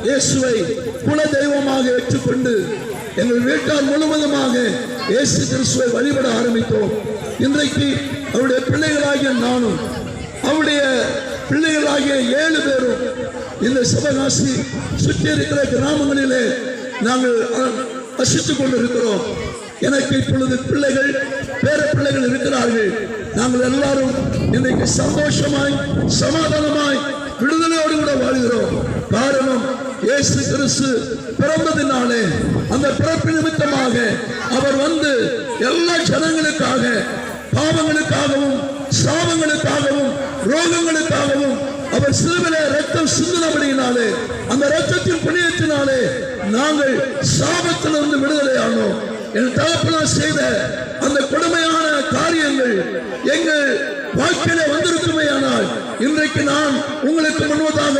இயேசுவை குல தெய்வமாக ஏற்றுக்கொண்டு எங்கள் வீட்டார் முழுவதுமாக இயேசு கிறிஸ்துவை வழிபட ஆரம்பித்தோம். இன்றைக்கு அவருடைய பிள்ளைகளாகிய நானும் அவருடைய பிள்ளைகளாகிய 7 பேரும் இந்த சிவகாசி சுற்றி இருக்கிற கிராமங்களிலே நாங்கள் வசித்துக் கொண்டிருக்கிறோம். எனக்கு இப்பொழுது பிள்ளைகள் பேர பிள்ளைகள் இருக்கிறார்கள். நாங்கள் எல்லாரும் இன்றைக்கு சந்தோஷமாய் சமாதானமாய் விடுதலையோடு கூட வாழ்கிறோம். காரணம் இயேசு கிறிஸ்து பிறந்ததினாலே அந்த பிறப்பு நிமித்தமாக அவர் வந்து எல்லா ஜனங்களுக்காக பாவங்களுக்காகவும் சாபங்களுக்காகவும் ரோகங்களுக்காகவும் அவர் சிலுவையிலே ரத்தம் சிந்தினபடியினாலே அந்த ரத்தத்தின் புண்ணியத்தினாலே நாங்கள் சாபத்திலிருந்து விடுதலை ஆனோம். என் தகப்பனார் செய்த அந்த கொடுமையான காரியங்கள் எங்கள் வாழ்க்கையிலே வந்திருக்குமே ஆனால் இன்றைக்கு நான் உங்களுக்கு முன்வதாக